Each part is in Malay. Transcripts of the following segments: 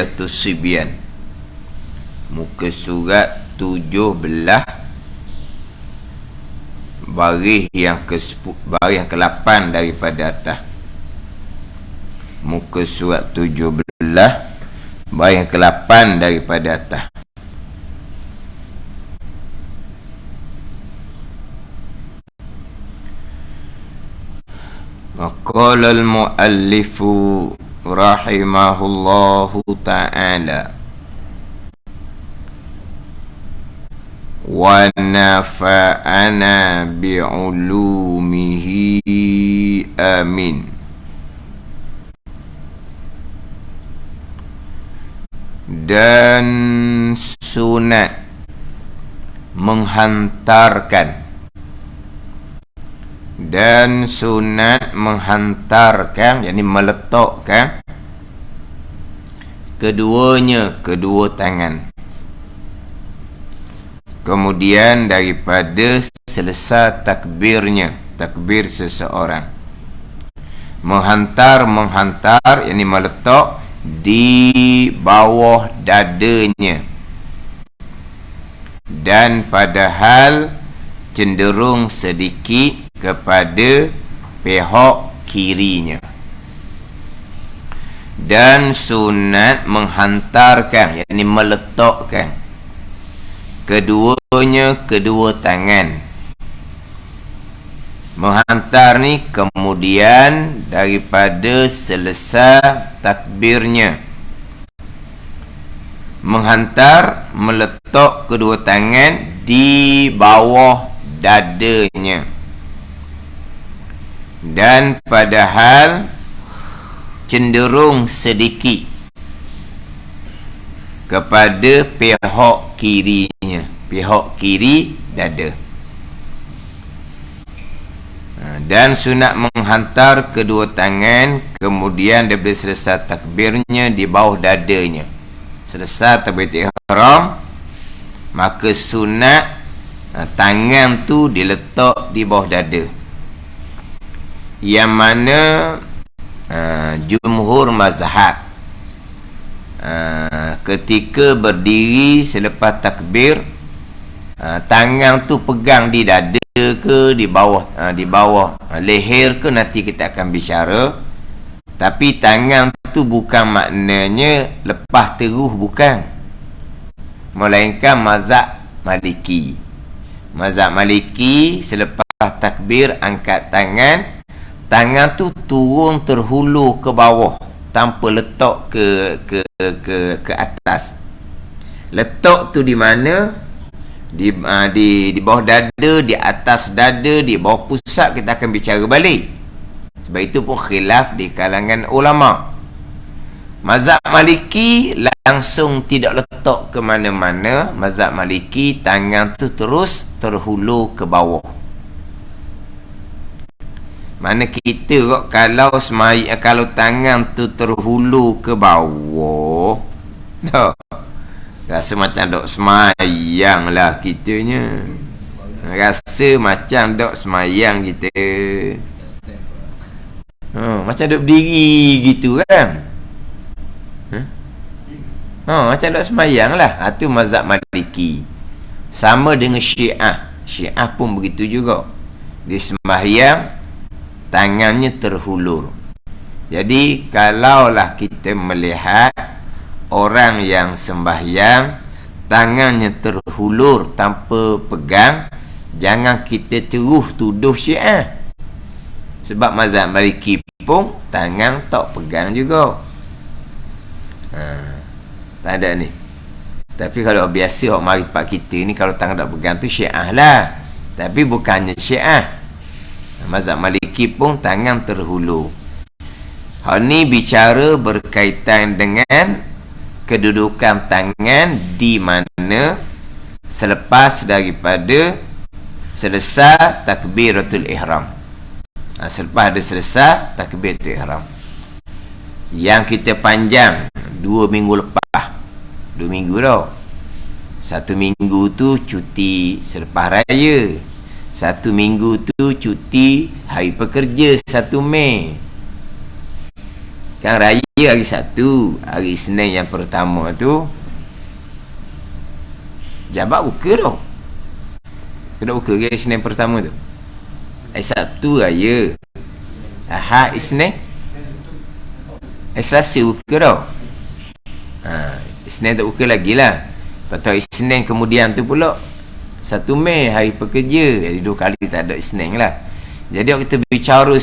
Ayatus Sibyan, muka surat 17, baris yang ke-8 daripada atas. Muka surat 17, baris yang ke-8 daripada atas. Qala al-muallifu rahimahullahu ta'ala wa nafa'ana bi'ulumihi amin. Dan sunat menghantarkan, dan sunat menghantarkan, yakni meletakkan keduanya, kedua tangan. Kemudian daripada selesai takbirnya, takbir seseorang, menghantar, yakni meletak di bawah dadanya, dan padahal cenderung sedikit kepada pihak kirinya. Dan sunat menghantarkan, yakni meletakkan keduanya, kedua tangan. Menghantar ni kemudian daripada selesai takbirnya, menghantar, meletak kedua tangan di bawah dadanya, dan padahal cenderung sedikit kepada pihak kirinya, pihak kiri dada. Dan sunat menghantar kedua tangan kemudian daripada selesai takbirnya di bawah dadanya. Selesai takbir ihram, maka sunat tangan tu diletak di bawah dada, yang mana jumhur mazhab ketika berdiri selepas takbir, tangan tu pegang di dada ke di bawah leher ke, nanti kita akan bicara. Tapi tangan tu bukan maknanya lepas terus, bukan, melainkan mazhab Maliki. Mazhab Maliki selepas takbir angkat tangan, tangan tu turun terhulu ke bawah tanpa letak ke atas. Letak tu di mana? Di bawah dada, di atas dada, di bawah pusat. Kita akan bicara balik. Sebab itu pun khilaf di kalangan ulama. Mazhab Maliki langsung tidak letak ke mana-mana. Mazhab Maliki tangan tu terus terhulu ke bawah. Mana kita kalau tangan tu terhulu ke bawah, no, rasa macam dok semayang lah kitanya. Rasa macam dok semayang kita. Macam dok berdiri gitu kan. Macam dok semayang lah. Itu mazhab Maliki. Sama dengan Syiah. Syiah pun begitu juga. Dia sembahyang, tangannya terhulur. Jadi kalaulah kita melihat orang yang sembahyang tangannya terhulur tanpa pegang, jangan kita terus tuduh Syiah. Sebab mazhab Maliki pun tangan tak pegang juga. Tak ada ni. Tapi kalau biasa orang marifat kita ni, kalau tangan tak pegang tu Syiah lah. Tapi bukannya Syiah. Mazhab Maliki pun tangan terhulu. Hal ni bicara berkaitan dengan kedudukan tangan di mana selepas daripada selesai takbiratul ihram. Selepas ada selesai takbiratul ihram, yang kita panjang 2 minggu lepas. 2 minggu dah. 1 minggu tu cuti selepas raya, 1 minggu tu cuti hari pekerja 1 Mei. Kan raya hari Sabtu, hari Isnin yang pertama tu jabat buka tau. Kena buka hari Isnin pertama tu. Hari Sabtu raya, Ahad, Isnin, Selasa buka tau. Isnin tak buka lagi lah. Lepas tu Isnin kemudian tu pula 1 Mei hari pekerja. Jadi 2 kali tak ada Isnin lah. Jadi kalau kita bicara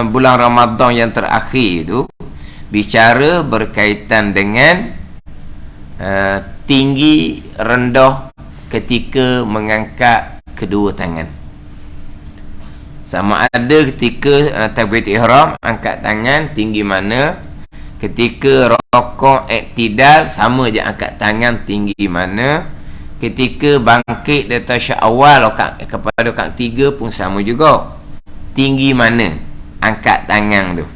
bulan Ramadan yang terakhir tu, bicara berkaitan dengan tinggi rendah ketika mengangkat kedua tangan. Sama ada ketika takbiratul ihram angkat tangan tinggi mana, ketika rokok iktidal sama je angkat tangan tinggi mana, ketika bangkit dari tasyahud awal kepada rakaat 3 pun sama juga tinggi mana angkat tangan tu.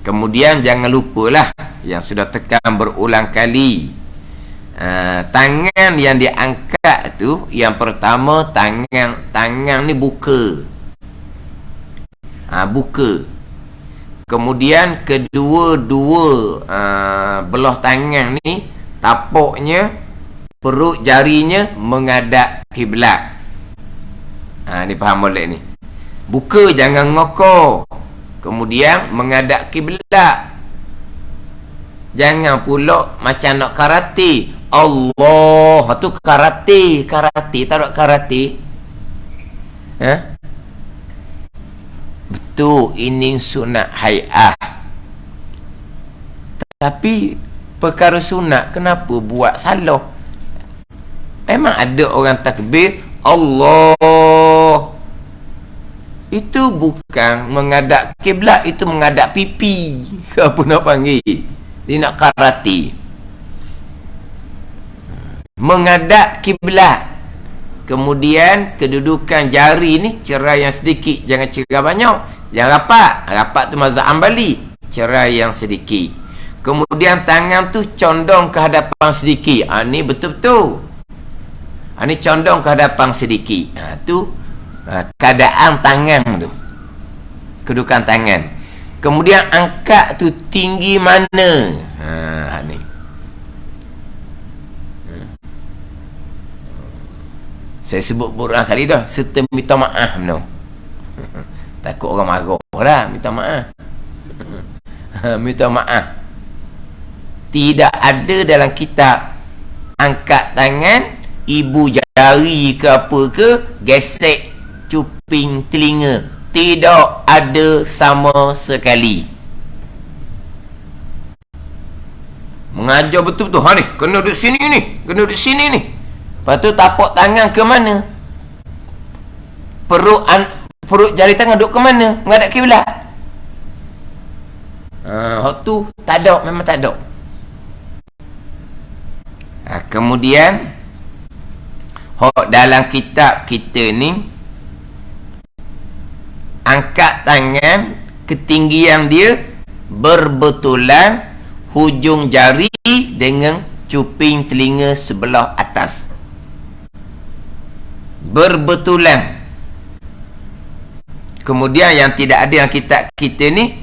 Kemudian jangan lupalah yang sudah tekan berulang kali, tangan yang diangkat tu, yang pertama tangan ni buka. Buka. Kemudian kedua-dua belah tangan ni tapuknya, perut jarinya menghadap kiblat. Ni faham boleh ni. Buka, jangan ngokor. Kemudian menghadap kiblat. Jangan pula macam nak karate. Allah, tu karate tak ada karate. Betul, ini sunat hay'ah. Tapi perkara sunat kenapa buat salah? Memang ada orang takbir Allah, itu bukan menghadap kiblat, itu menghadap pipi. Apa nak panggil? Dia nak karate. Menghadap kiblat. Kemudian kedudukan jari ni cerai yang sedikit, jangan cerai banyak. Jangan rapat tu mazhab Hambali, cerai yang sedikit. Kemudian tangan tu condong ke hadapan sedikit. Ni betul-betul. Ni condong ke hadapan sedikit. Tu keadaan tangan tu, kedudukan tangan. Kemudian angkat tu tinggi mana? Ni saya sebut berulang kali dah, serta minta maaf no. Takut orang marah lah, minta maaf. Minta maaf. Tidak ada dalam kitab angkat tangan, ibu jari ke apa ke, gesek cuping telinga. Tidak ada sama sekali. Mengajar betul-betul. Ni kena duduk sini ni, kena duduk sini ni. Lepas tu tapak tangan ke mana? Perut jari tangan duduk ke mana? Menghadap kiblat. Hak tu tak ada, memang tak ada. Kemudian hak dalam kitab kita ni, angkat tangan ketinggian dia berbetulan hujung jari dengan cuping telinga sebelah atas. Berbetulan. Kemudian yang tidak ada yang kitab kita ni,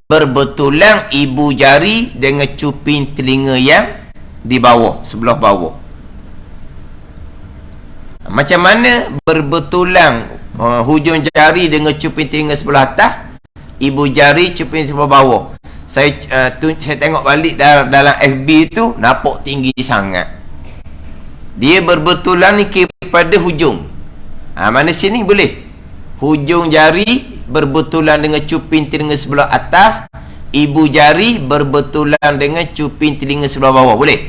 berbetulan ibu jari dengan cuping telinga yang di bawah, sebelah bawah. Macam mana berbetulan hujung jari dengan cuping telinga sebelah atas, ibu jari cuping sebelah bawah? Saya tengok balik dalam FB tu, nampak tinggi sangat. Dia berbetulan ni kepada hujung. Mana sini boleh? Hujung jari berbetulan dengan cuping telinga sebelah atas, ibu jari berbetulan dengan cuping telinga sebelah bawah. Boleh?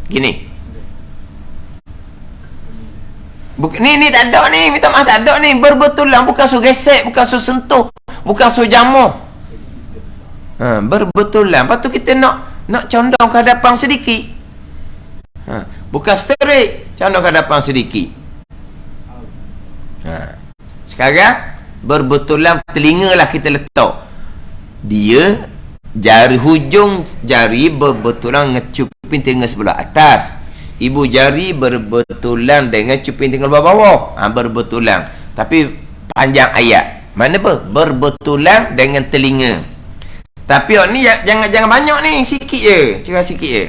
Gini. Ni tak ada ni, minta maaf, tak ada ni. Berbetulan, bukan so gesek, bukan so sentuh, bukan so jamuh. Berbetulan. Lepas tu kita nak condong ke hadapan sedikit. Bukan straight, condong ke hadapan sedikit. Sekarang berbetulan telinga lah kita letak. Dia jari, hujung jari berbetulan dengan cuping telinga sebelah atas, ibu jari berbetulan dengan cuping telinga bawah. Berbetulan. Tapi panjang ayat. Mana apa? Berbetulan dengan telinga. Tapi ni jangan banyak ni, sikit je, cerah sikit je.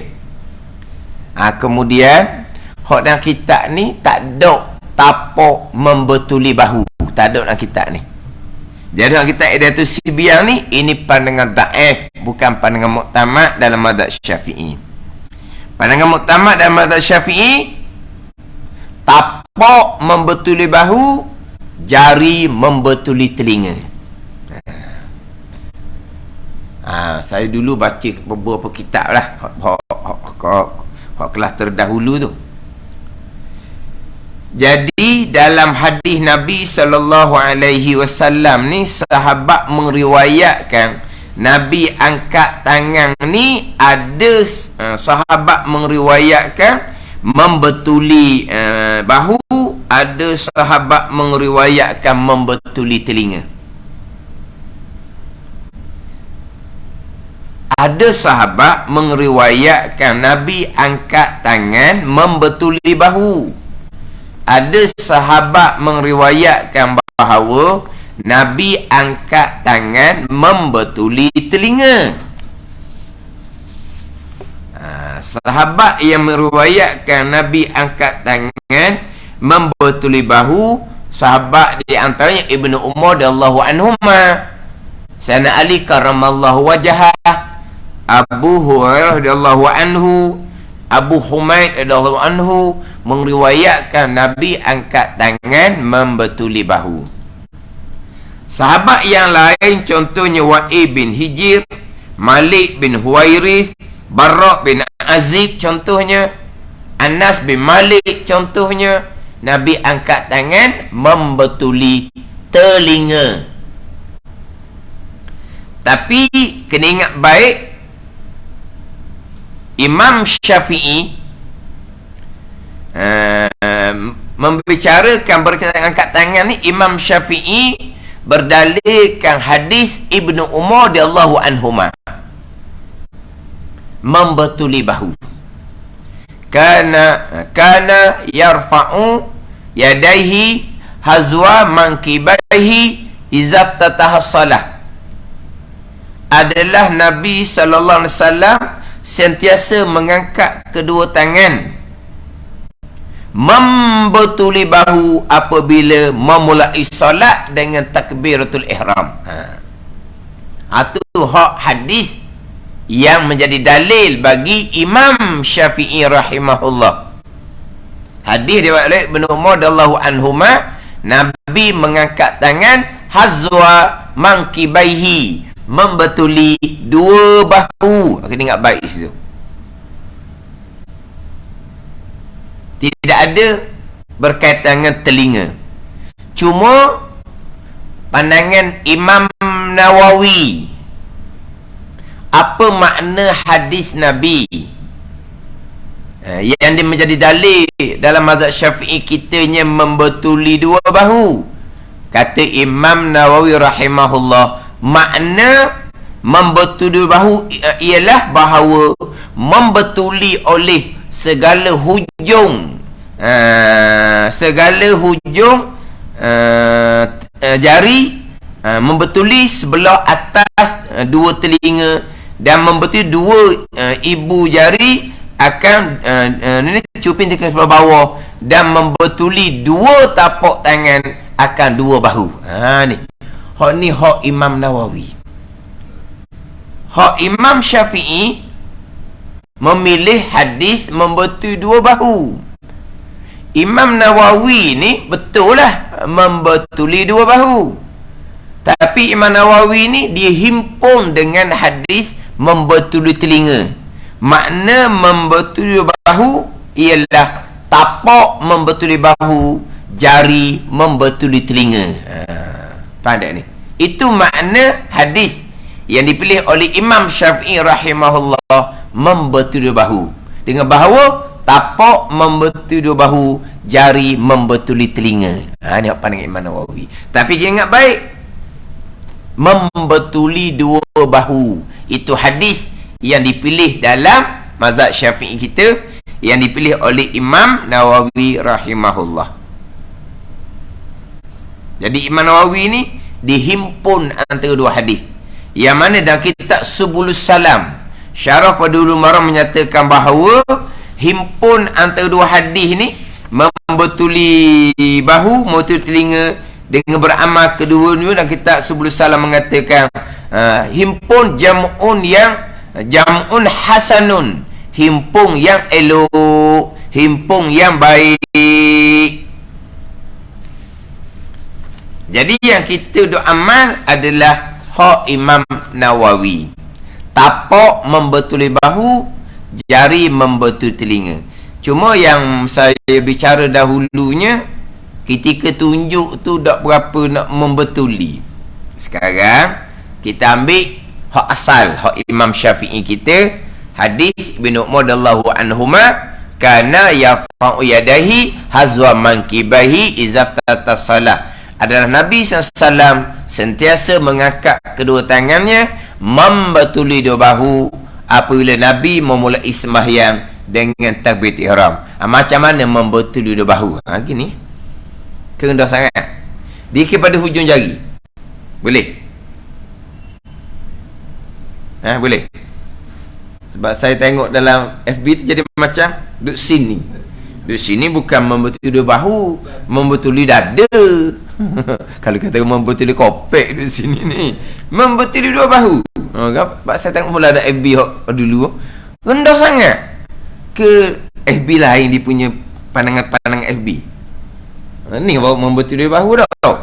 Kemudian hak dalam kitab ni tak ada tapak membetuli bahu, tak ada dalam kitab ni. Jadi dalam kitab Idatul Sibyan ni, ini pandangan dhaif, bukan pandangan muktamad dalam mazhab Syafi'i. Pandangan muktamad dalam mazhab Syafi'i, tapak membetuli bahu, jari membetuli telinga. Saya dulu baca beberapa kitab lah, hak kelas terdahulu tu. Jadi dalam hadis Nabi SAW ni, sahabat meriwayatkan Nabi angkat tangan ni, ada sahabat meriwayatkan membetuli bahu, ada sahabat meriwayatkan membetuli telinga. Ada sahabat meriwayatkan Nabi angkat tangan membetuli bahu. Ada sahabat meriwayatkan bahawa Nabi angkat tangan membetuli telinga. Sahabat yang meriwayatkan Nabi angkat tangan membetuli bahu, sahabat di antaranya Ibnu Umar radhiyallahu anhuma, Sayyidina Ali karramallahu wajhah, Abu Hurairah radhiyallahu anhu, Abu Humaid radhiyallahu anhu meriwayatkan Nabi angkat tangan membetuli bahu. Sahabat yang lain contohnya Wa'il bin Hijr, Malik bin Huwairis, Barra' bin Azib contohnya, Anas bin Malik contohnya, Nabi angkat tangan membetuli telinga. Tapi kena ingat baik, Imam Syafi'i membicarakan berkaitan angkat tangan ni, Imam Syafi'i berdalilkan hadis Ibnu Umar radhiyallahu anhuma membetuli bahu. Kana yarfa'u yadaihi hazwa mankibaihi izaftataha salah. Adalah Nabi sallallahu alaihi wasallam sentiasa mengangkat kedua tangan membetuli bahu apabila memulai solat dengan takbiratul ihram. Itu hak hadis yang menjadi dalil bagi Imam Syafi'i rahimahullah. Hadis riwayat Ibnu Umar radhiyallahu anhuma, Nabi mengangkat tangan hazwa mankibaihi, membetuli dua bahu. Kena ingat baik di situ. Tidak ada berkaitan dengan telinga. Cuma pandangan Imam Nawawi, apa makna hadis Nabi yang dia menjadi dalil dalam mazhab Syafi'i kitanya membetuli dua bahu. Kata Imam Nawawi rahimahullah, makna membetuli dua bahu ialah bahawa membetuli oleh segala hujung jari, membetuli sebelah atas dua telinga, dan membetuli dua ibu jari akan cuping ke sebelah bawah, dan membetuli dua tapak tangan akan dua bahu. Ni hak Imam Nawawi. Hak Imam Syafi'i memilih hadis membetuli dua bahu. Imam Nawawi ni betul lah membetuli dua bahu, tapi Imam Nawawi ni dia himpun dengan hadis membetuli telinga. Makna membetuli dua bahu ialah tapak membetuli bahu, jari membetuli telinga. Faham tak ni? Itu makna hadis yang dipilih oleh Imam Syafi'i rahimahullah, membetuli dua bahu, dengan bahawa tapak membetuli dua bahu, jari membetuli telinga. Ni apa pandangan Imam Nawawi. Tapi jangan ingat baik, membetuli dua bahu itu hadis yang dipilih dalam mazhab Syafi'i kita, yang dipilih oleh Imam Nawawi rahimahullah. Jadi Imam Nawawi ni dihimpun antara dua hadis. Yang mana dalam kitab Subulus Salam, Syarah pada Ulum Maram menyatakan bahawa himpun antara dua hadis ni membetuli bahu, membetuli telinga dengan beramal kedua-dua. Dan kitab Subulus Salam mengatakan himpun jam'un hasanun, himpun yang elok, himpun yang baik. Jadi yang kita duk amal adalah hak Imam Nawawi. Tapak membetuli bahu, jari membetuli telinga. Cuma yang saya bicara dahulunya, ketika tunjuk tu tak berapa nak membetuli. Sekarang kita ambil hak asal, hak Imam Syafi'i kita, hadis Ibnu Umar radhiyallahu anhuma, kana yafa'u yadahi hazwa mankibahi izaf tasalah. Adalah Nabi SAW sentiasa mengangkat kedua tangannya membetuli dua bahu apabila Nabi memulai sembahyang dengan takbir ihram. Macam mana membetuli dua bahu? Gini. Kerendah sangat. Dia kepada hujung jari. Boleh? Boleh. Sebab saya tengok dalam FB tu jadi macam duduk sini. Duduk sini bukan membetuli dua bahu, membetuli dada. Kalau kata membetuli kopek di sini ni, membetuli dua bahu. Sebab saya tengok mula ada FB dulu, rendah sangat. Ke FB lain dia punya pandangan FB. Ni baru membetuli dua bahu dah.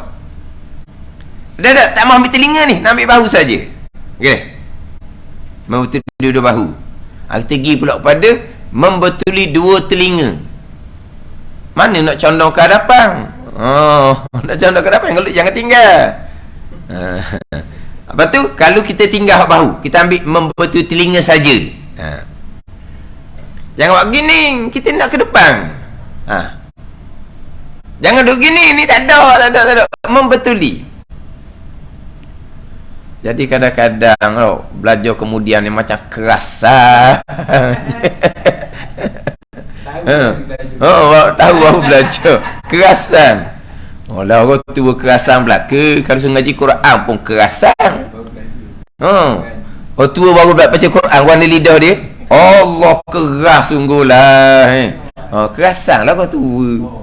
Dah tak mahu ambil telinga ni, nak ambil bahu saja. Okey. Membetuli dua bahu. Kita pergi pula pada membetuli dua telinga. Mana nak condong ke hadapan? Nak condong ke hadapan, jangan tinggal. Lepas tu kalau kita tinggal bahu, kita ambil membetuli telinga saja. Jangan buat gini, kita nak ke depan. Jangan duduk gini, ni tak ada. Membetuli. Jadi kadang-kadang belajar kemudian ni macam kerasan. Tahu baru belajar kerasan. Lah orang tua kerasan pula ke? Kalau ngaji Quran pun kerasan. Orang tua baru baca Quran, warna lidah dia, Allah, keras sungguhlah. Kerasan lah orang tua.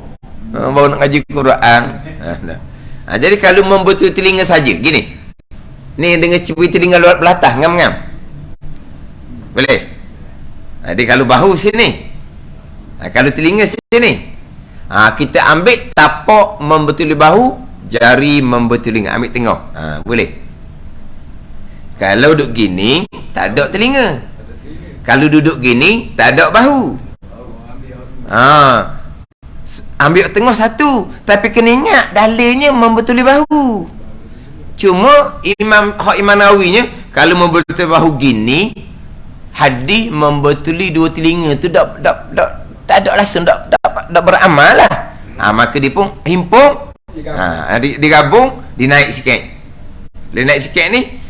Baru nak ngaji Quran. Jadi kalau membetuli telinga saja gini, ni dengan cipui telinga luar belatah, ngam-ngam, boleh. Jadi kalau bahu sini, kalau telinga sini, kita ambil tapak membetuli bahu, jari membetuli telinga, ambil tengah. Boleh. Kalau duduk gini, tak ada telinga. Kalau duduk gini, tak ada bahu. Ambil tengah satu, tapi kena ingat dalilnya membetuli bahu. Cuma Imam Nawawi nya kalau membetuli bahu gini, hadis membetuli dua telinga tu tak ada langsung, tak beramal lah. Maka dia pun himpun, digabung, dinaik sikit. Dia naik sikit ni,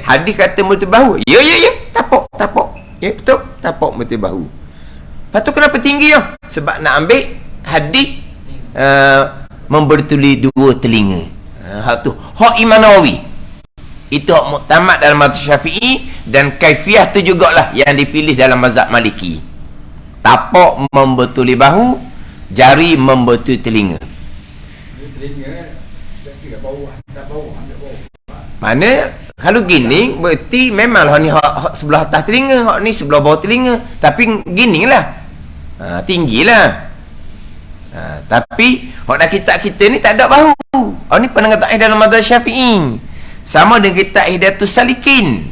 hadis kata membetuli bahu. Ya, tapak. Ya, betul, tapak membetuli bahu. Lepas tu kenapa tinggi ya? Sebab nak ambil hadis membetuli dua telinga. Hak tu hak Imam Nawawi. Itu hak muktamad dalam mazhab Syafi'i, dan kaifiah tu jugalah yang dipilih dalam mazhab Maliki. Tapak membetuli bahu, jari membetuli telinga. Mana kalau gini berarti memang hak ni hak sebelah atas telinga, hak ni sebelah bawah telinga, tapi ginilah. Tinggilah. Tapi hak kitab kita ni tak ada bahu. Ni pandangan takhir dalam mazhab Syafi'i. Sama dengan kitab Hidayatus Salikin.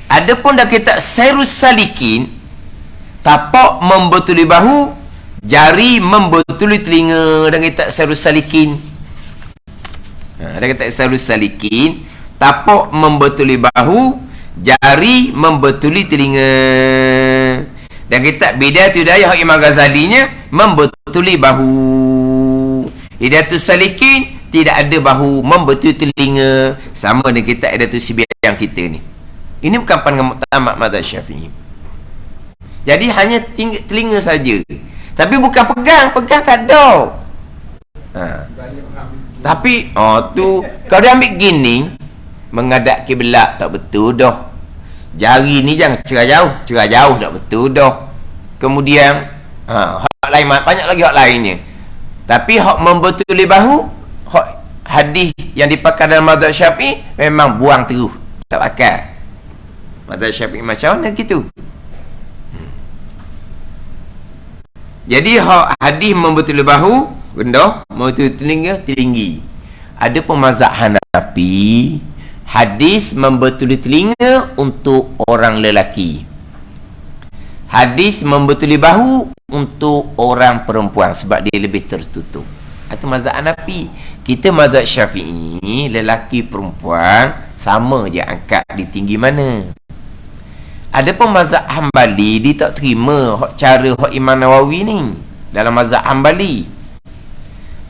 Adapun dalam kitab Sairus Salikin, tapak membetuli bahu, jari membetuli telinga. Dan kitab Sairus Salikin, ada kitab Sairus Salikin, tapak membetuli bahu, jari membetuli telinga. Dan kitab Bidayatul Hidayah Imam Ghazali nya membetuli bahu. Hidayatus Salikin tidak ada bahu, membetuli telinga. Sama dengan kitab Hidayatus Sibyang kita ni. Ini bukan pandangan muktamad mazhab Syafi'i. Jadi hanya telinga saja. Tapi bukan pegang tak ada. Tapi tu kalau dia ambil gini, menghadap kiblat tak betul dah. Jari ni jangan cerah jauh tak betul dah. Kemudian hak lain banyak lagi hak lainnya. Tapi hak membetuli bahu, hak hadis yang dipakai dalam mazhab Syafi'i memang buang terus, tak pakai. Mazhab Syafi'i macam mana gitu. Jadi hak hadis membetuli bahu rendah, membetuli telinga tinggi. Ada pun mazhab Hanafi, hadis membetuli telinga untuk orang lelaki, hadis membetuli bahu untuk orang perempuan sebab dia lebih tertutup. Itu mazhab Hanafi. Kita mazhab Syafi'i, lelaki perempuan sama je angkat di tinggi mana. Ada pun mazhab Hambali, dia tak terima cara Imam Nawawi ni dalam mazhab Hambali.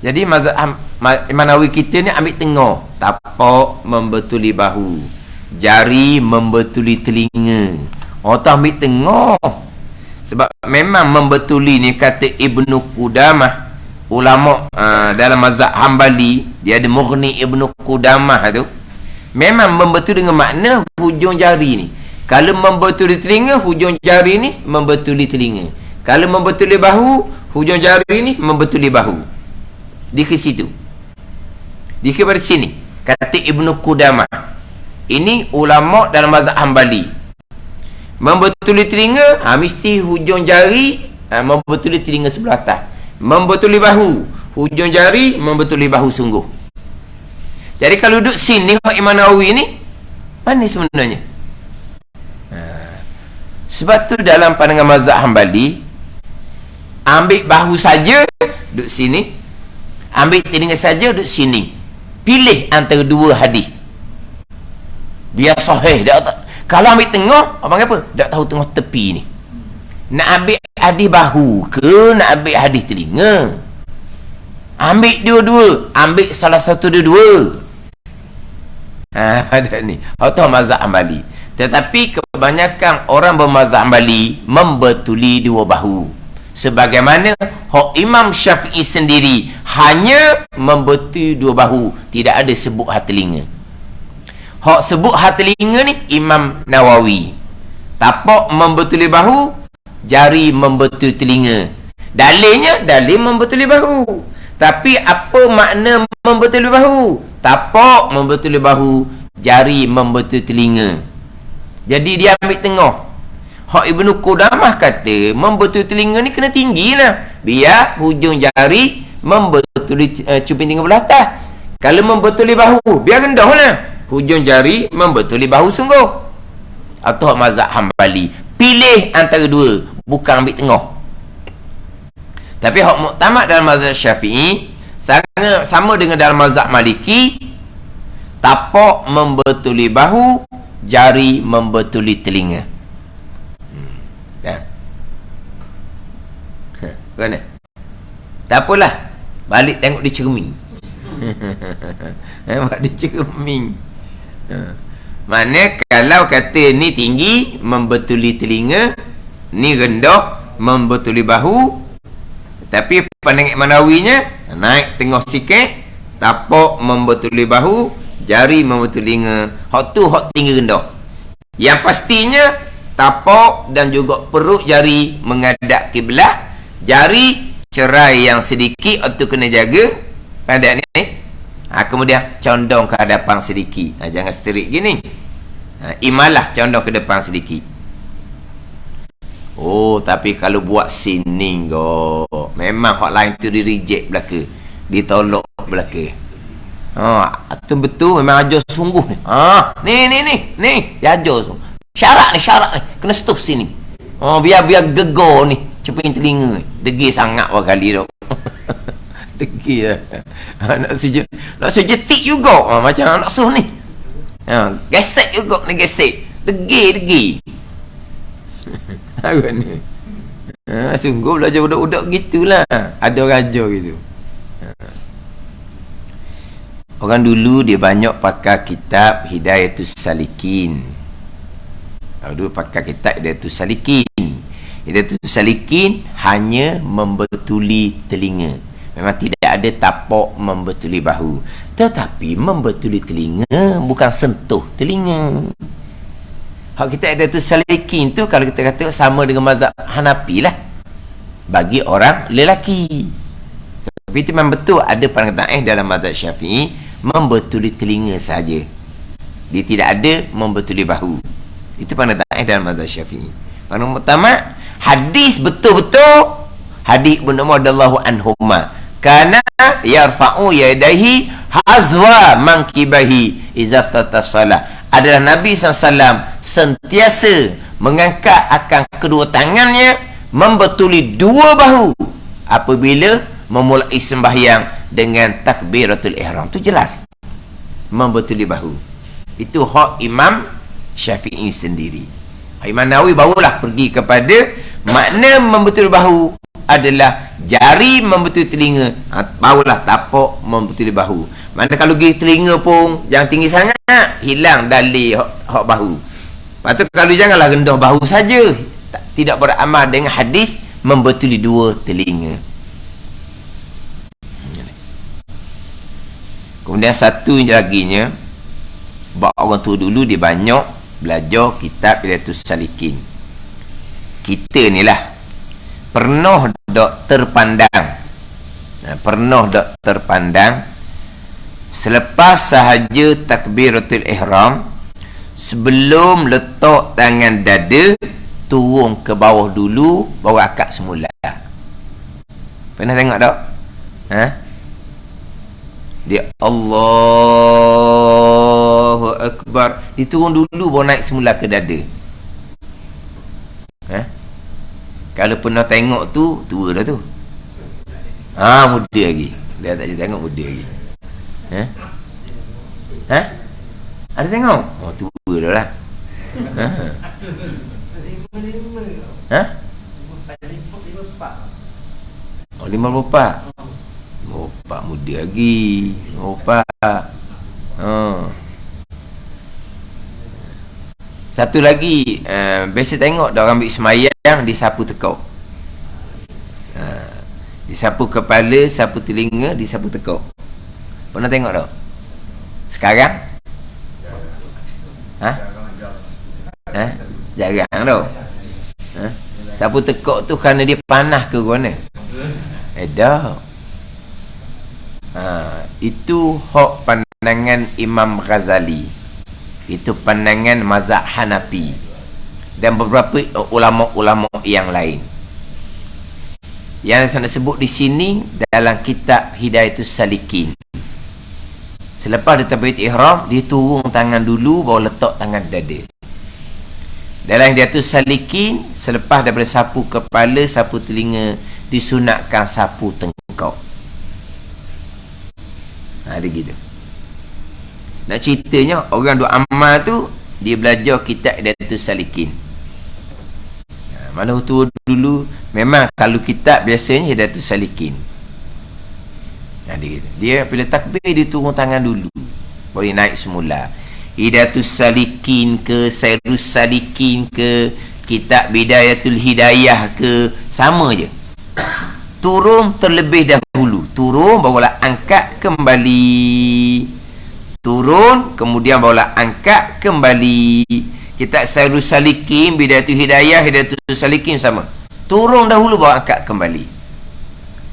Jadi mazhab Imam Nawawi kita ni ambil tengah, tapak membetuli bahu, jari membetuli telinga. Tu ambil tengah. Sebab memang membetuli ni kata Ibnu Qudamah, ulama dalam mazhab Hambali, dia ada Mughni Ibnu Qudamah tu. Memang membetuli dengan makna hujung jari ni. Kalau membetuli telinga, hujung jari ni membetuli telinga. Kalau membetuli bahu, hujung jari ni membetuli bahu. Di ke situ. Di ke pada sini. Kata Ibnu Qudamah. Ini ulama dalam mazhab Hambali. Membetuli telinga, mesti hujung jari membetuli telinga sebelah atas. Membetuli bahu, hujung jari membetuli bahu sungguh. Jadi kalau duduk sini Imam Nawawi ni, mana sebenarnya? Sebab tu dalam pandangan mazhab Hambali, ambil bahu saja duduk sini, ambil telinga saja duduk sini. Pilih antara dua hadis. Biar sahih. Kalau ambil tengah, abang apa? Tak tahu tengah tepi ni. Nak ambil hadis bahu ke nak ambil hadis telinga? Ambil dua-dua. Ambil salah satu dua-dua. Pada ni. Itu mazhab Hambali. Tetapi kebanyakan orang bermazhab Hambali membetuli dua bahu. Sebagaimana Imam Syafi'i sendiri hanya membetuli dua bahu, tidak ada sebut hati telinga. Sebut hati telinga ni Imam Nawawi. Tapak membetuli bahu, jari membetuli telinga. Dalilnya dalil membetuli bahu. Tapi apa makna membetuli bahu? Tapak membetuli bahu, jari membetuli telinga. Jadi dia ambil tengah. Ibnu Qudamah kata membetuli telinga ni kena tinggi lah, biar hujung jari membetuli cuping telinga belah atas. Kalau membetuli bahu, biar rendah lah, hujung jari membetuli bahu sungguh. Atau mazhab Hambali, pilih antara dua, bukan ambil tengah. Tapi muktamad dalam mazhab Syafi'i sama dengan dalam mazhab Maliki, tapak membetuli bahu, jari membetuli telinga. Mana? Tak apalah, balik tengok di cermin. Buat di cermin. Mana kalau kata ni tinggi membetuli telinga, ni rendah membetuli bahu, tapi pandangan Manawinya naik tengah sikit, tapak membetuli bahu, jari membetuli telinga. Hak tinggi rendah. Yang pastinya tapak dan juga perut jari menghadap kiblat. Jari cerai yang sedikit, itu kena jaga pada ni. Kemudian condong ke hadapan sedikit. Jangan sterik gini. Imalah condong ke depan sedikit. Tapi kalau buat sini memang hak lain tu di reject belaka, ditolak belaka. Itu betul memang ajar sungguh ni. Ni ajar sungguh. Syarat ni kena stop sini. Biar gegar ni cuping telinga. Degil sangat kali tu. Degil nak sejetik juga macam anak suh ni. Gesek juga ni, gesek. Degil. Aku ni. Sungguh belajar budak-budak gitulah. Ada raja gitu. Orang dulu dia banyak pakai kitab Hidayatus Salikin. Dulu pakai kitab Hidayatus Salikin. Hidayatus Salikin hanya membetuli telinga. Memang tidak ada tapak membetuli bahu, tetapi membetuli telinga, bukan sentuh telinga. Hak kita ada tu salikin tu, kalau kita kata sama dengan mazhab Hanafi lah bagi orang lelaki. Tapi itu memang betul ada pandangan dalam mazhab Syafi'i membetuli telinga saja. Dia tidak ada membetuli bahu. Itu pandangan dalam mazhab Syafi'i. Pandangan pertama, hadis betul-betul hadis Ibnu Umar radhiyallahu anhuma, kana yarfa'u yadayhi hazwa mankibahi idza tatasala. Adalah Nabi SAW sentiasa mengangkat akan kedua tangannya membetuli dua bahu apabila memulai sembahyang dengan takbiratul ihram. Itu jelas membetuli bahu. Itu hak Imam Syafi'i sendiri. Imam Nawawi barulah pergi kepada makna membetuli bahu adalah jari membetuli telinga, barulah tapak membetuli bahu. Mana kalau pergi telinga pun jangan tinggi sangat, hilang dalil hak bahu. Lepas tu kalau janganlah rendah bahu saja, tidak beramal dengan hadis membetuli dua telinga. Kemudian satu laginya, orang tua dulu dia banyak belajar kitab Hidayatus Salikin. Kita ni lah pernah tak terpandang, selepas sahaja takbiratul ihram, sebelum letak tangan dada, turun ke bawah dulu baru akad semula. Pernah tengok tak? Dia Allahu Akbar, dia turun dulu baru naik semula ke dada. Kalau pernah tengok tu, tua dah tu. Muda lagi. Dia tak tengok muda lagi. Ada tengok? Tua dah lah. Oh, 54. Pak muda lagi. Satu lagi, biasa tengok dah orang ambil semayang disapu tekuk. Disapu kepala, sapu telinga, disapu tekuk. Pernah tengok tak? Sekarang? Jarang tau. Sapu tekuk tu kerana dia panah ke mana? Dah. Itu hak pandangan Imam Ghazali. Itu pandangan mazhab Hanafi dan beberapa ulama-ulama yang lain. Yang saya sebut di sini dalam kitab Hidayatus Salikin. Selepas dia takbiratul ihram, dia turun tangan dulu baru letak tangan dada. Dalam Hidayatus Salikin, selepas daripada sapu kepala, sapu telinga, disunatkan sapu tengkok. Ada gitu. Nak ceritanya, orang duk amal tu, dia belajar kitab Hidayatus Salikin. Mana tu dulu, memang kalau kitab biasanya Hidayatus Salikin. Dia bila takbir, dia turun tangan dulu baru naik semula. Hidayatus Salikin ke, Sairus Salikin ke, kitab Bidayatul Hidayah ke, sama je. Turun terlebih dahulu, turun barulah angkat kembali, turun kemudian barulah angkat kembali. Kitab Sairus Salikin, Bidayatul Hidayah, Hidayatul Salikin sama, turun dahulu baru angkat kembali.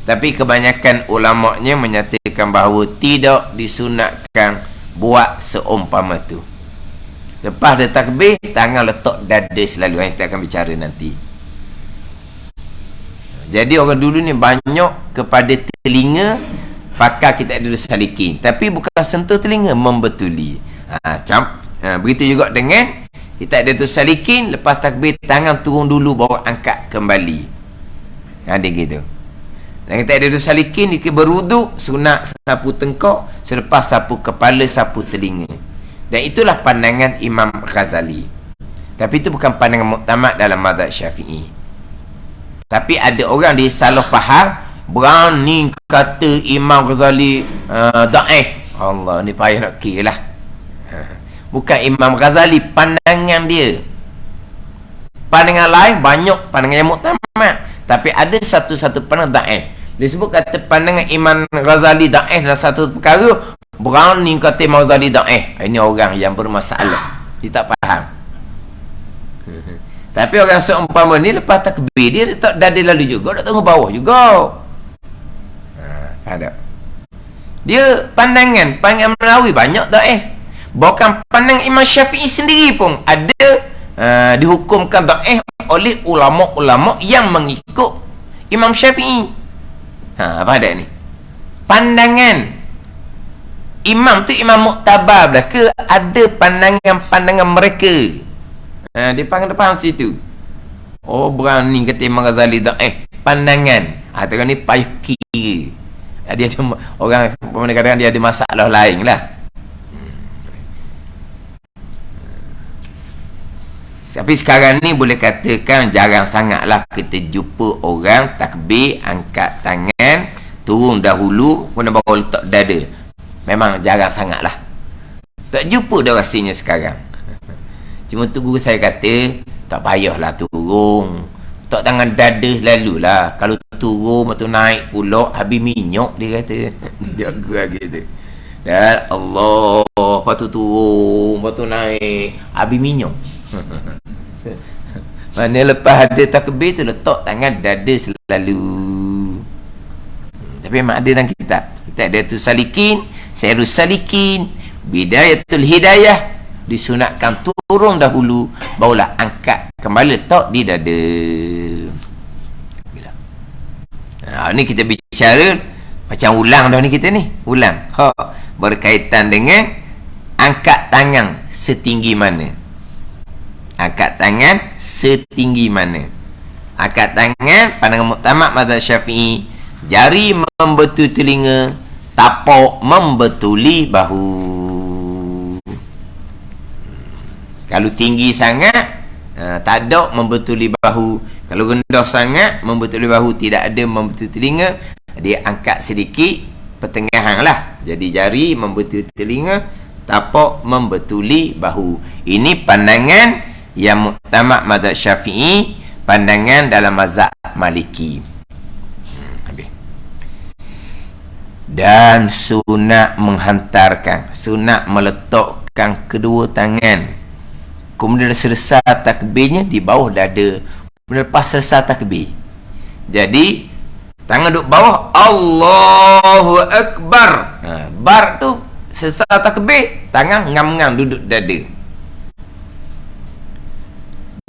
Tapi kebanyakan ulama'nya menyatakan bahawa tidak disunatkan buat seumpama tu. Lepas dia takbir, tangan letak dada selalu, yang kita akan bicara nanti. Jadi orang dulu ni banyak kepada telinga pakai kita ada salikin, tapi bukan sentuh telinga, membetuli. Begitu juga dengan kita ada salikin, lepas takbir tangan turun dulu baru angkat kembali. Dia gitu. Dan kita ada salikin, kita berwuduk, sunat sapu tengkok, selepas sapu kepala, sapu telinga. Dan itulah pandangan Imam Ghazali. Tapi itu bukan pandangan muktamad dalam mazhab Syafi'i. Tapi ada orang dia salah faham, berani kata Imam Ghazali daif. Allah, ni payah nak kira lah. Bukan Imam Ghazali, pandangan dia. Pandangan lain banyak, pandangan yang muktamad. Tapi ada satu-satu pandangan daif. Disebut kata pandangan Imam Ghazali daif dalam satu perkara, berani kata Imam Ghazali daif. Ini orang yang bermasalah. Dia tak faham. Tapi orang seumpama ni lepas takbir dia tak dada lalu juga, tak tengok bawah juga. Faham tak? Dia pandangan Melawi banyak daif. Bahkan pandangan Imam Syafi'i sendiri pun ada dihukumkan daif oleh ulama-ulama yang mengikut Imam Syafi'i. Apa ada ni? Pandangan imam tu imam muktabar belah ke ada pandangan mereka? Dia faham situ. Oh, berani kata Imam Ghazali daif pandangan. Tengok ni payah kira. Dia ada orang kadang-kadang dia ada masalah lain lah. Tapi sekarang ni boleh katakan jarang sangat lah kita jumpa orang takbir, angkat tangan, turun dahulu, kemudian baru letak dada. Memang jarang sangat lah. Tak jumpa dah rasanya sekarang. Cuma tu guru saya kata, tak payahlah turun, letak tangan dada selalu lah. Kalau turun, lepas tu naik pulak, habis minyak, dia kata. Dia agak gitu. Dan Allah, lepas tu turun, lepas tu naik, habis minyak. Mana lepas ada takbir tu letak tangan dada selalu. Tapi memang ada dalam kitab. Kita ada tu salikin, Sairus Salikin, Bidayatul Hidayah, disunatkan turun dahulu, barulah angkat kembali letak di dada. Ni kita bicara macam ulang dah ni kita ni. Ulang. Berkaitan dengan angkat tangan setinggi mana. Angkat tangan setinggi mana. Angkat tangan pandangan muktamad mazhab Syafi'i, jari membetuli telinga, tapak membetuli bahu. Kalau tinggi sangat tak ada membetuli bahu. Kalau rendah sangat membetuli bahu, tidak ada membetuli telinga, dia angkat sedikit pertengahan lah. Jadi jari membetuli telinga, tapak membetuli bahu. Ini pandangan yang muktamad mazhab Syafi'i, pandangan dalam mazhab Maliki. Dan sunat menghantarkan, sunat meletakkan kedua tangan, kemudian selesai takbirnya di bawah dada. Lepas selesai takbir, jadi tangan duduk bawah, Allahu Akbar. Bar tu selesai takbir, tangan ngam-ngam duduk dada.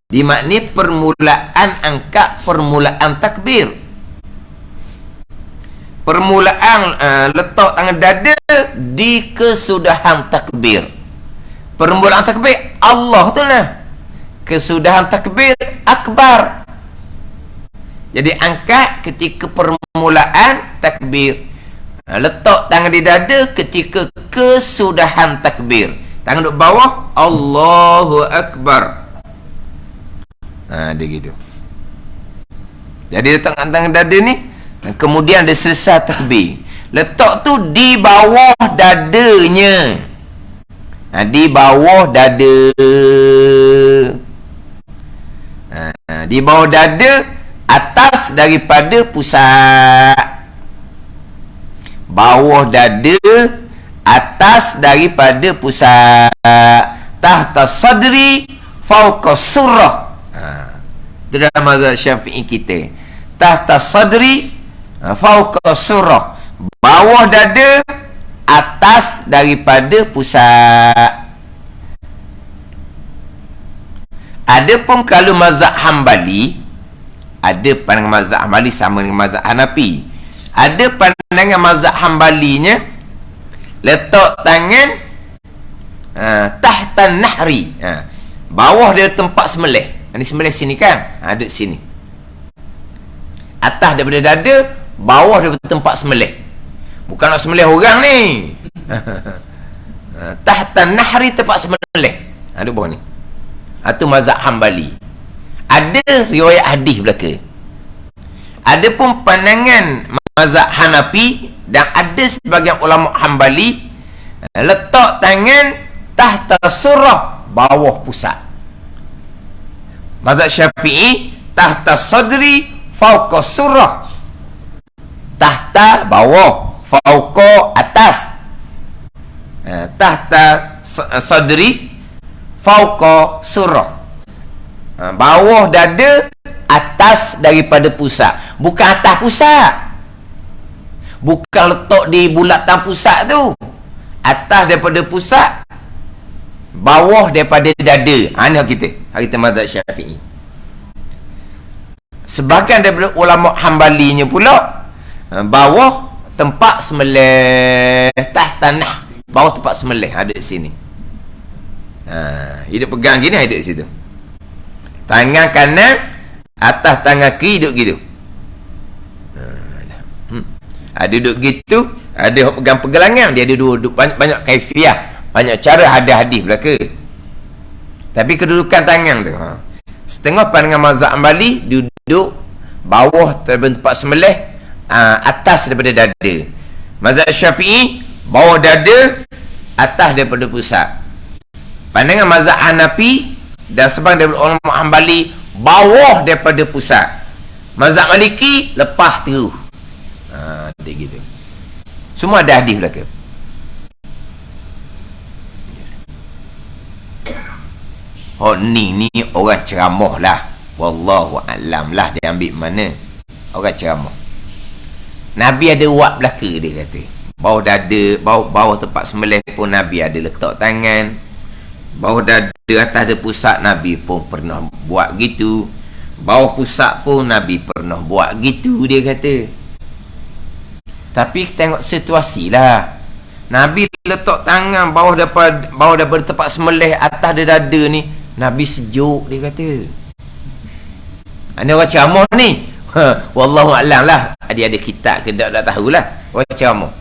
Dimakni permulaan angkat, permulaan takbir. Permulaan letak tangan dada di kesudahan takbir. Permulaan takbir Allah tu lah. Kesudahan takbir akbar. Jadi angkat ketika permulaan takbir. Letak tangan di dada ketika kesudahan takbir. Tangan duduk bawah, Allahu Akbar. Dia gitu. Jadi letak tangan dada ni, kemudian dia selesai takbir, letak tu di bawah dadanya. Di bawah dada. Di bawah dada, atas daripada pusat. Bawah dada, atas daripada pusat. Tahta sadri, fauqa surrah. Dalam mazhab Syafi'i kita, tahta sadri, fauqa surrah, bawah dada, atas daripada pusat. Adapun kalau mazhab Hambali, ada pandangan mazhab Hambali sama dengan mazhab Hanafi. Ada pandangan mazhab Hambalinya, letak tangan tahta nahri, bawah dia tempat sembelih. Ini sembelih sini kan? Ada sini. Atas daripada dada, bawah daripada tempat sembelih. Bukan nak sembelih orang ni. Tahta nahri, tempat sembelih. Ada bawah ni. Itu mazhab Hambali. Ada riwayat hadis belaka. Ada pun pandangan mazhab Hanafi dan ada sebagian ulama Hambali, letak tangan tahta surah, bawah pusat. Mazhab Syafi'i tahta sadri, fauqa surah. tahta bawah, fauqa atas. Tahta sadri, fauqa surah. Bawah dada, atas daripada pusat. Bukan atas pusat, bukan letak di bulatan pusat tu. Atas daripada pusat, bawah daripada dada. Ini kita mazhab Syafi'i. Sebahagian daripada ulama Hambalinya pula, bawah tempat sembelih, tanah bawah tempat sembelih ada di sini. Hidup pegang gini, ada di situ. Tangan kanan atas tangan kiri, duduk gitu. Ada duduk gitu, ada pegang pergelangan, dia ada duduk banyak kaifiah, banyak cara, ada hadis belaka. Tapi kedudukan tangan tu, setengah pandangan mazhab Hambali duduk bawah daripada tempat sembelih, atas daripada dada. Mazhab Syafi'i bawah dada, atas daripada pusat. Pandangan mazhab Hanafi dan sebahagian daripada ulama Hambali bawah daripada pusat. Mazhab Maliki lepas terus. Dia gitu. Semua ada hadis belaka. Ni orang ceramah lah. Wallahu a'lam lah, dia ambil mana. Orang ceramah. Nabi ada buat belaka, dia kata. Bawah dada, bawah tempat sembelih pun Nabi ada letak tangan. Bawah dada atas ada pusat, Nabi pun pernah buat gitu. Bawah pusat pun Nabi pernah buat gitu, dia kata. Tapi tengok situasi lah. Nabi letak tangan bawah daripada tempat sembelih, atas dada ni, Nabi sejuk, dia kata. Ini orang ceramah ni. Wallahu a'lam lah. Dia ada kitab ke tak tahulah. Orang ceramah.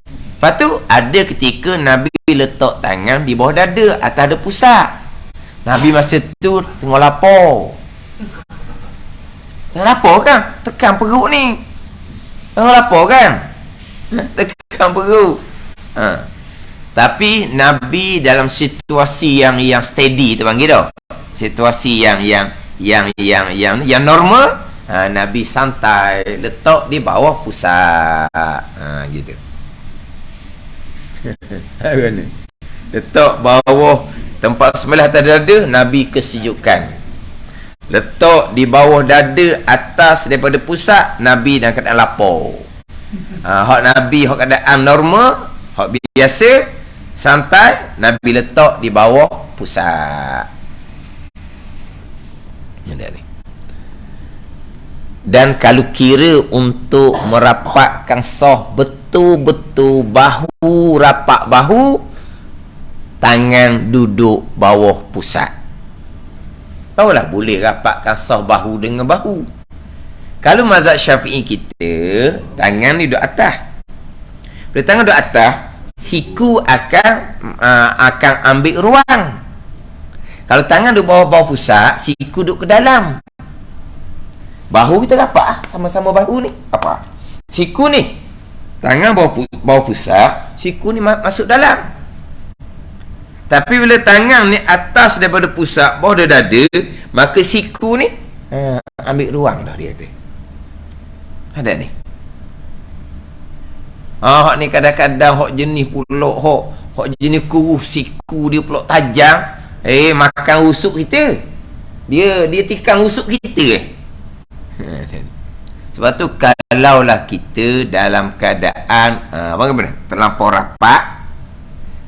Lepas tu ada ketika Nabi letak tangan di bawah dada, atas ada pusat. Nabi masa tu tengah lapar. Tengah lapar kan? Tekan perut ni. Tengah lapar kan? Tekan perut. Tapi Nabi dalam situasi yang steady tu panggil dah. Situasi yang normal, Nabi santai letak di bawah pusat. Gitu. Letak bawah tempat sembelih atas dada, Nabi kesejukan. Letak di bawah dada, atas daripada pusat, Nabi dalam keadaan lapar. Hak Nabi hak keadaan normal, hak biasa santai, Nabi letak di bawah pusat. Dan kalau kira untuk merapatkan sah betul-betul bahu, rapat bahu, tangan duduk bawah pusat. Tahulah boleh rapatkan sah bahu dengan bahu. Kalau mazhab Syafi'i kita, tangan duduk atas. Bila tangan duduk atas, siku akan ambil ruang. Kalau tangan duduk bawah pusat, siku duduk ke dalam. Bahu kita rapat sama-sama bahu ni. Apa? Siku ni, tangan bawah pusat, siku ni masuk dalam. Tapi bila tangan ni atas daripada pusat, bawah dada, maka siku ni ambil ruang dah, dia kata. Ada ni. Hak ni kadang-kadang hak jenis pulak, hak jenis kuruh siku dia pulak tajam, makan rusuk kita. Dia tikang rusuk kita. Sebab tu kalaulah kita dalam keadaan bagaimana? Terlampau rapat,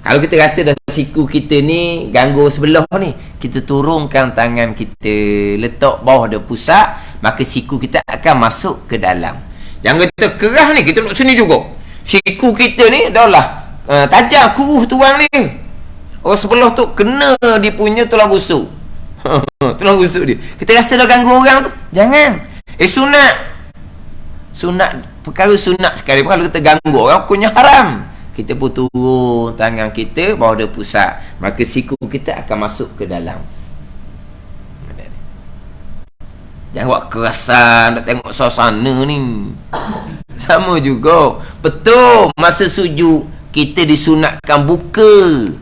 kalau kita rasa dah siku kita ni ganggu sebelah ni, kita turunkan tangan kita, letak bawah dia pusat, maka siku kita akan masuk ke dalam. Jangan kita kerah ni, kita duduk sini juga. Siku kita ni dah lah tajam, kuruh tuang ni. Orang sebelah tu kena dia punya tulang rusuk. Tulang rusuk dia. Kita rasa dah ganggu orang tu, jangan. Sunat, perkara sunat sekali. Kalau kita ganggu orang, hukumnya haram. Kita pun turun tangan kita bawah dia pusat, maka siku kita akan masuk ke dalam. Jangan buat kerasan nak tengok suasana ni. Sama juga. Betul, masa sujud kita disunatkan buka.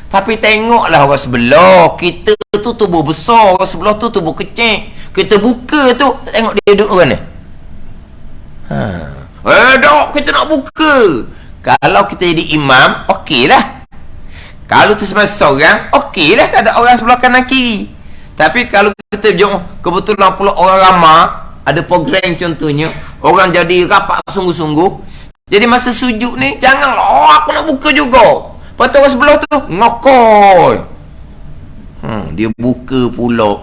Tapi tengoklah orang sebelah, kita tu tubuh besar, orang sebelah tu tubuh kecil. Kita buka tu, tengok dia duduk mana. Dok, kita nak buka. Kalau kita jadi imam, okeylah. Kalau tu semasa seorang, okeylah, tak ada orang sebelah kanan kiri. Tapi kalau kita kebetulan pula orang ramai, ada program contohnya, orang jadi rapat sungguh-sungguh. Jadi masa sujud ni, janganlah aku nak buka juga. Lepas tu orang sebelah tu ngokoi. Dia buka pula.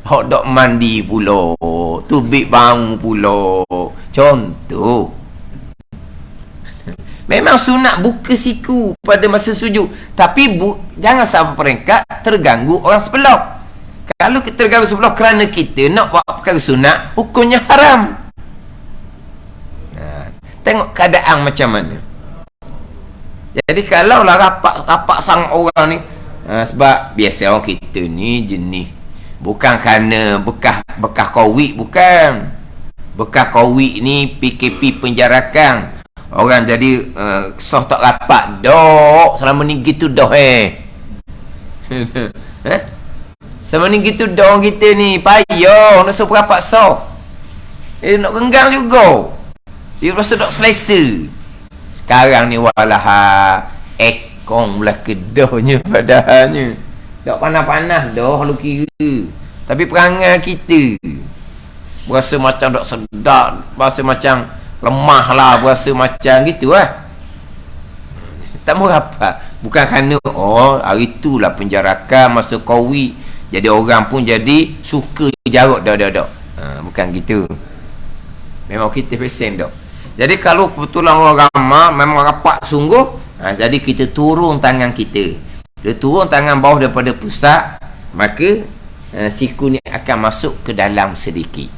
Hot dog mandi pula. Tubik bang pula. Contoh. Memang sunat buka siku pada masa sujud. Tapi jangan sampai peringkat terganggu orang sebelah. Kalau kita terganggu sebelah kerana kita nak buat perkara sunat, hukumnya haram. Tengok keadaan macam mana. Jadi kalau lah rapak sang orang ni, sebab biasa orang kita ni jenis, bukan kerana bekas COVID, bukan. Bekas COVID ni PKP penjarakan. Orang jadi soh tak rapat dok. Selama ni gitu dah Selama ni gitu dah kita ni. Payah nak suruh rapat soh. Nak renggang juga. Dia rasa tak selesa. Sekarang ni walah ekong belah kedahnya padahalnya. Tak panas-panas dah kalau kira. Tapi perangai kita berasa macam tak sedap, berasa macam lemah lah, berasa macam gitu lah. Tak mau apa. Bukan kerana hari tu lah penjarakan masa COVID, jadi orang pun jadi suka jarak dah. Bukan gitu. Memang kita pesen dah. Jadi kalau kebetulan orang ramai, memang rapat sungguh, jadi kita turun tangan kita. Dia turun tangan bawah daripada pusat, maka siku ni akan masuk ke dalam sedikit.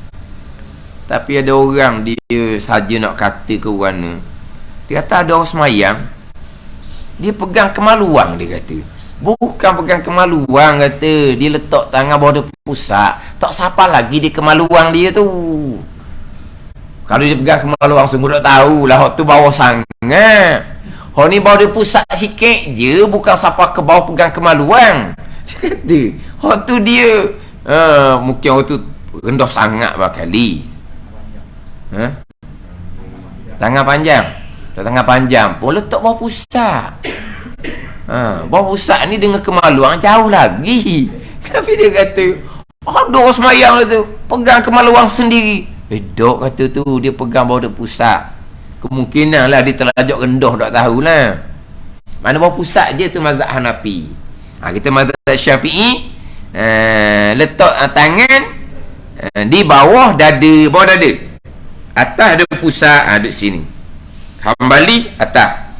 Tapi ada orang dia saja nak kata ke mana. Dia kata ada orang semayang, dia pegang kemaluan, dia kata. Bukan pegang kemaluan, kata. Dia letak tangan bawah daripada pusat. Tak siapa lagi dia kemaluan dia tu. Kalau dia pegang kemaluan sungguh tak tahulah. Hak tu bawah sangat. Hak ni bawah dia pusat sikit je. Bukan siapa ke bawah pegang kemaluan. Dia kata hak tu dia mungkin orang tu rendah sangat bakali. Tangan panjang. Tangan panjang pun letak bawah pusat. Bawah pusat ni dengan kemaluan jauh lagi. Tapi dia kata ada orang semayang tu pegang kemaluan sendiri. Dok kata tu dia pegang bawah pusat. Kemungkinan lah dia terlajak rendah, tak tahulah. Mana bawah pusat je tu mazhab Hanafi. Kita mazhab Syafi'i, letak tangan di bawah dada, atas ada pusat, duduk sini. Hambali atas.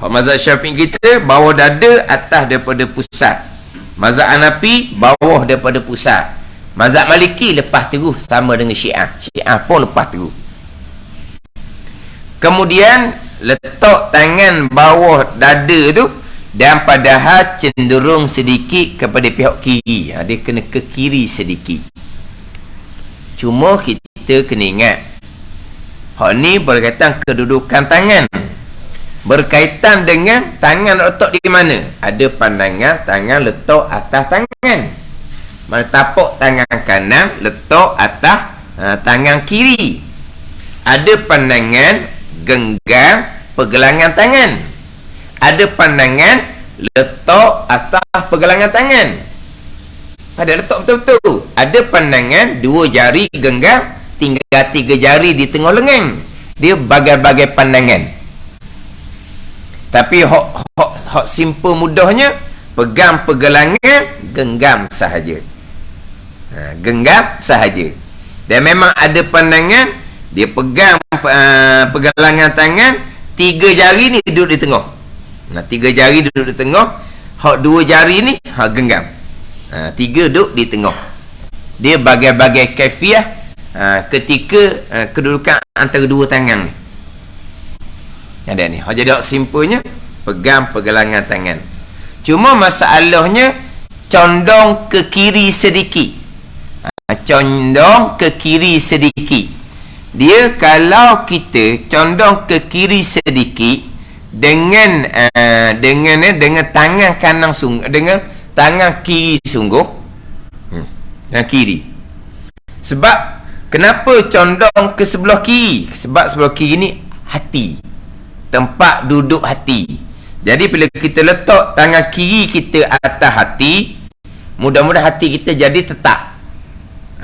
Mazhab Syafi'i kita bawah dada, atas daripada pusat. Mazhab Hanafi bawah daripada pusat. Mazhab Maliki lepas terus sama dengan Syiah. Syiah pun lepas terus. Kemudian letak tangan bawah dada tu, dan padahal cenderung sedikit kepada pihak kiri. Dia kena ke kiri sedikit. Cuma kita kena ingat, hak ni berkaitan kedudukan tangan. Berkaitan dengan tangan letak di mana. Ada pandangan tangan letak atas tangan. Mana tapak tangan kanan letak atas tangan kiri. Ada pandangan genggam pergelangan tangan. Ada pandangan letak atas pergelangan tangan. Ada letak betul-betul. Ada pandangan dua jari genggam, tinggal tiga jari di tengah lengan. Dia bagai-bagai pandangan. Tapi hak simple mudahnya, pegang pergelangan, genggam sahaja. Genggam sahaja. Dan memang ada pandangan dia pegang pergelangan tangan, tiga jari ni duduk di tengah. Tiga jari duduk di tengah. Hak dua jari ni genggam. Tiga duduk di tengah. Dia bagai-bagai kaifiah ketika kedudukan antara dua tangan ni. Ada ni. Jadi simpelnya pegang pergelangan tangan. Cuma masalahnya condong ke kiri sedikit. Condong ke kiri sedikit. Dia kalau kita condong ke kiri sedikit dengan tangan kanan sungguh, dengan tangan kiri sungguh, tangan kiri. Sebab Kenapa condong ke sebelah kiri? Sebab sebelah kiri ni hati, tempat duduk hati. Jadi bila kita letak tangan kiri kita atas hati, mudah-mudahan hati kita jadi tetap.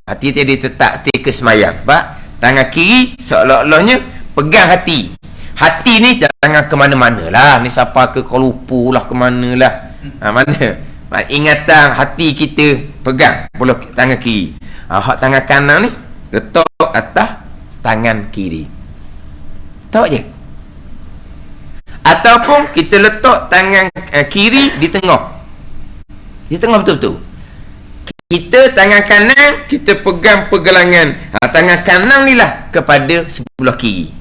Hati jadi tetap ketika semayang. Sebab tangan kiri seolah-olahnya pegang hati. Hati ni jangan ke mana-mana lah. Ni siapa ke Kuala Lumpur lah, ke mana lah. Mana? Ingatan hati kita pegang bola tangan kiri. Hak tangan kanan ni letak atas tangan kiri. Tahu je. Ataupun kita letak tangan kiri di tengah. Di tengah betul-betul. Kita tangan kanan kita pegang pergelangan tangan kanan ni lah kepada sebelah kiri.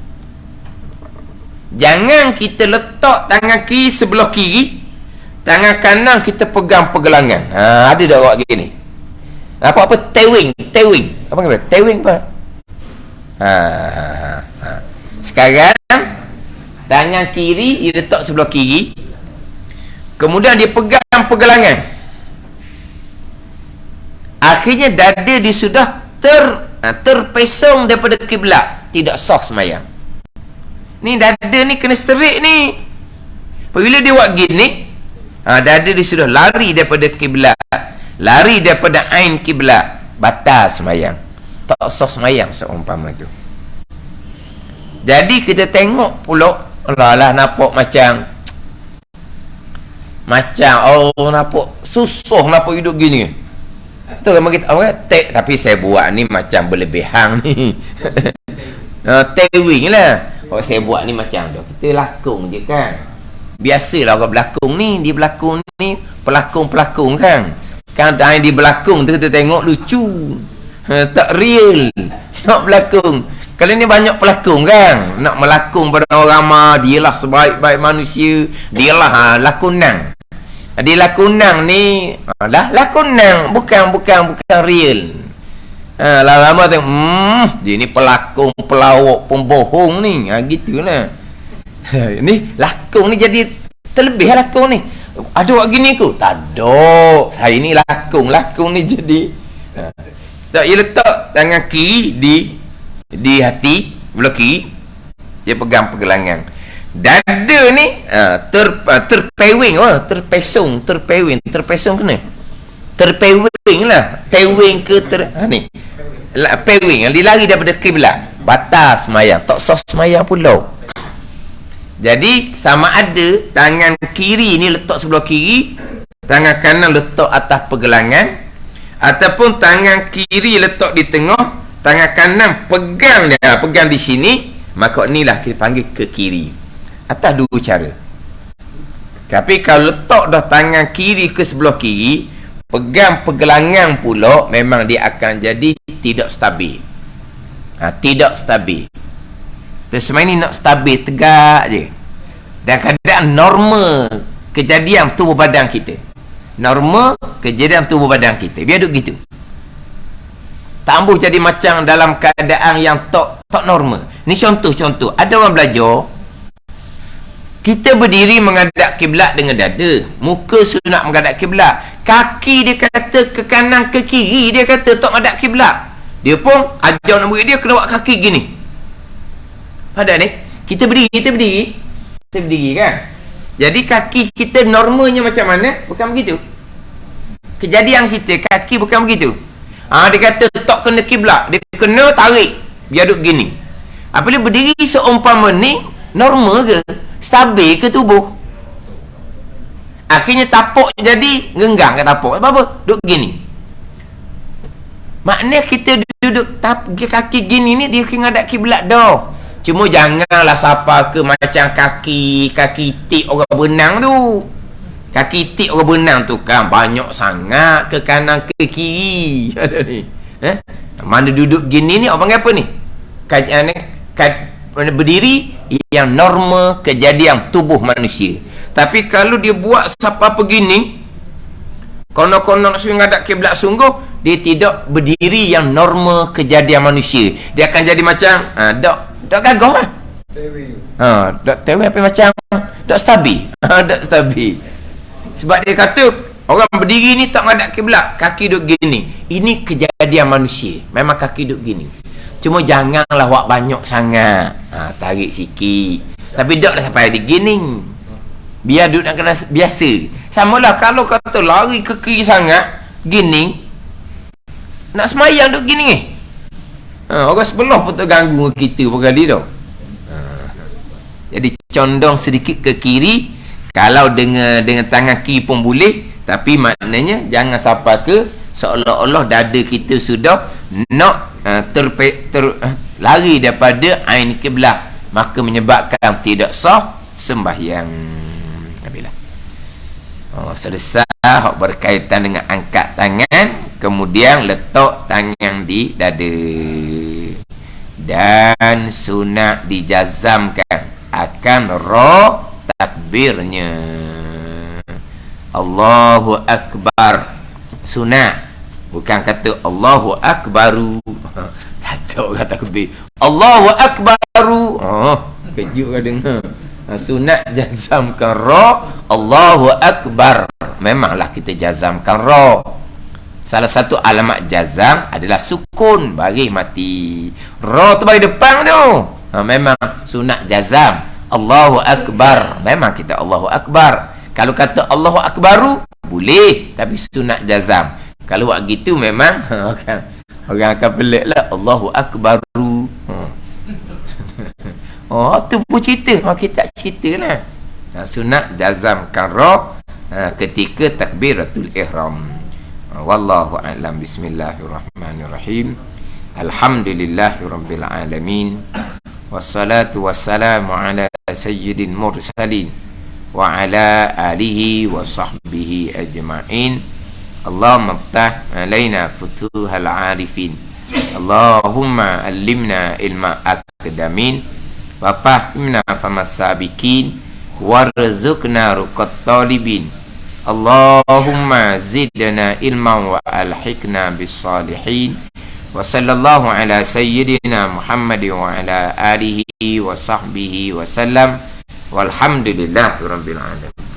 Jangan kita letak tangan kiri sebelah kiri, tangan kanan kita pegang pergelangan. Ada dah awak gini. Apa-apa tewing. Apa kata? Tewing apa? Sekarang tangan kiri dia letak sebelah kiri. Kemudian dia pegang pergelangan. Akhirnya dada dia sudah terpesong daripada kiblat. Tidak sah semayang. Ni dada ni kena straight ni. Apabila dia buat gini, dada dia sudah lari daripada kiblat, lari daripada ain kiblat, batal semayang. Tak sah semayang seumpama tu. Jadi kita tengok pula, lah nampak macam nampak susah nampak hidup gini. Tu kan kita tapi saya buat ni macam berlebihan ni. Tewing lah. Saya buat ni macam tu. Kita lakung je kan. Biasalah orang berlakon ni, dia berlakon ni pelakon-pelakon kan. Kan yang dia berlakon tu kita tengok lucu. Tak real. Nak berlakon. Kalau ni banyak pelakon kan, nak melakon pada orang ramai, dialah sebaik-baik manusia, dialah lakonan. Dia lakonan ni lakonan, bukan real. Lama-lama tengok, dia ni pelakon, pelawak, pembohong ni. Gitulah. Ni lakon ni jadi terlebih lakon ni. Ada buat gini ku? Tak ada. Saya ni lakon ni jadi. Tak, dia letak tangan kiri di hati belah kiri, dia pegang pergelangan. Dada ni terpewing, terpesong kena. Terpewing lah. Tewing ke ni. Pewing, dia lari daripada kiblat. Batal semayang, tak sah semayang pula. Jadi sama ada tangan kiri ni letak sebelah kiri, tangan kanan letak atas pergelangan, ataupun tangan kiri letak di tengah, tangan kanan pegang di sini, maka inilah kita panggil ke kiri. Atas dua cara. Tapi kalau letak dah tangan kiri ke sebelah kiri, pegang pergelangan pula, memang dia akan jadi tidak stabil. Tidak stabil. Semua ni nak stabil, tegak je. Dan keadaan normal kejadian tubuh badan kita. Normal kejadian tubuh badan kita. Biar duduk gitu. Tak ambuh jadi macam dalam keadaan yang tak normal. Ni contoh-contoh. Ada orang belajar, kita berdiri menghadap kiblat dengan dada, muka sunat menghadap kiblat, kaki dia kata ke kanan ke kiri, dia kata tak menghadap kiblat. Dia pun ajar nak murid dia kena buat kaki gini. Ada ni, kita berdiri kan. Jadi kaki kita normalnya macam mana? Bukan begitu. Kejadian kita kaki bukan begitu. Dia kata tak kena kiblat, dia kena tarik biar duduk gini. Apabila berdiri seumpama ni, normal ke? Stabil ke tubuh? Akhirnya tapak jadi genggang ke tapak. Apa-apa? Duduk gini. Maknanya kita duduk kaki gini ni, dia kena ada kiblat dah. Cuma janganlah siapa ke macam kaki tik orang berenang tu. Kaki tik orang berenang tu kan banyak sangat ke kanan ke kiri. Ada ni. Mana duduk gini ni orang panggil apa ni? Berdiri yang normal kejadian tubuh manusia. Tapi kalau dia buat siapa begini, konon-konon nak ngadap kiblat sungguh, dia tidak berdiri yang normal kejadian manusia. Dia akan jadi macam dak gagah lah. Dak tewing apa macam dak stabil. Dak stabil. Sebab dia kata orang berdiri ni tak ngadap kiblat, kaki duduk gini. Ini kejadian manusia. Memang kaki duduk gini. Cuma janganlah buat banyak sangat. Tarik sikit. Tapi taklah sampai di gining. Biar duduk nak kena biasa. Samalah kalau kata lari ke kiri sangat, gining. Nak semayang duduk gining orang sebelah pun terganggu kita berkali tu. Jadi condong sedikit ke kiri. Kalau dengan tangan kiri pun boleh. Tapi maknanya jangan sampai ke seolah-olah dada kita sudah nak lari daripada ain kiblat, maka menyebabkan tidak sah sembahyang. Nabilah. Selesai berkaitan dengan angkat tangan, kemudian letak tangan di dada. Dan sunat dijazamkan akan takbirnya. Allahu Akbar. Sunat. Bukan kata Allahu Akbaru. Tak ada orang takbir. Allahu Akbaru. Kejut kan dengar. Sunat jazamkan Allahu Akbar. Memanglah kita jazamkan Salah satu alamat jazam adalah sukun bagi mati. Tu bagi depan tu. Memang sunat jazam. Allahu Akbar. Memang kita Allahu Akbar. Kalau kata Allahu Akbaru boleh, tapi sunat jazam. Kalau buat gitu memang orang akan pelik lah. Allahu Akbaru. Tu pun cerita. Kita cerita lah. Sunat jazamkan ketika takbiratul ihram. Wallahu a'lam. Bismillahirrahmanirrahim. Alhamdulillahirabbil alamin. Wassalatu wassalamu ala sayyidil mursalin wa ala alihi wa sahbihi ajma'in. Allahumma ftah alaina futuhal arifin. Allahumma allimna ilma akdamin wa fahimna famas sabiqin warzuqna ruqat talibin. Allahumma zidna ilman wa alhiqna bis salihin. Wa sallallahu ala sayyidina Muhammad wa ala alihi wa sahbihi wa sallam. Walhamdulillahirabbil alamin.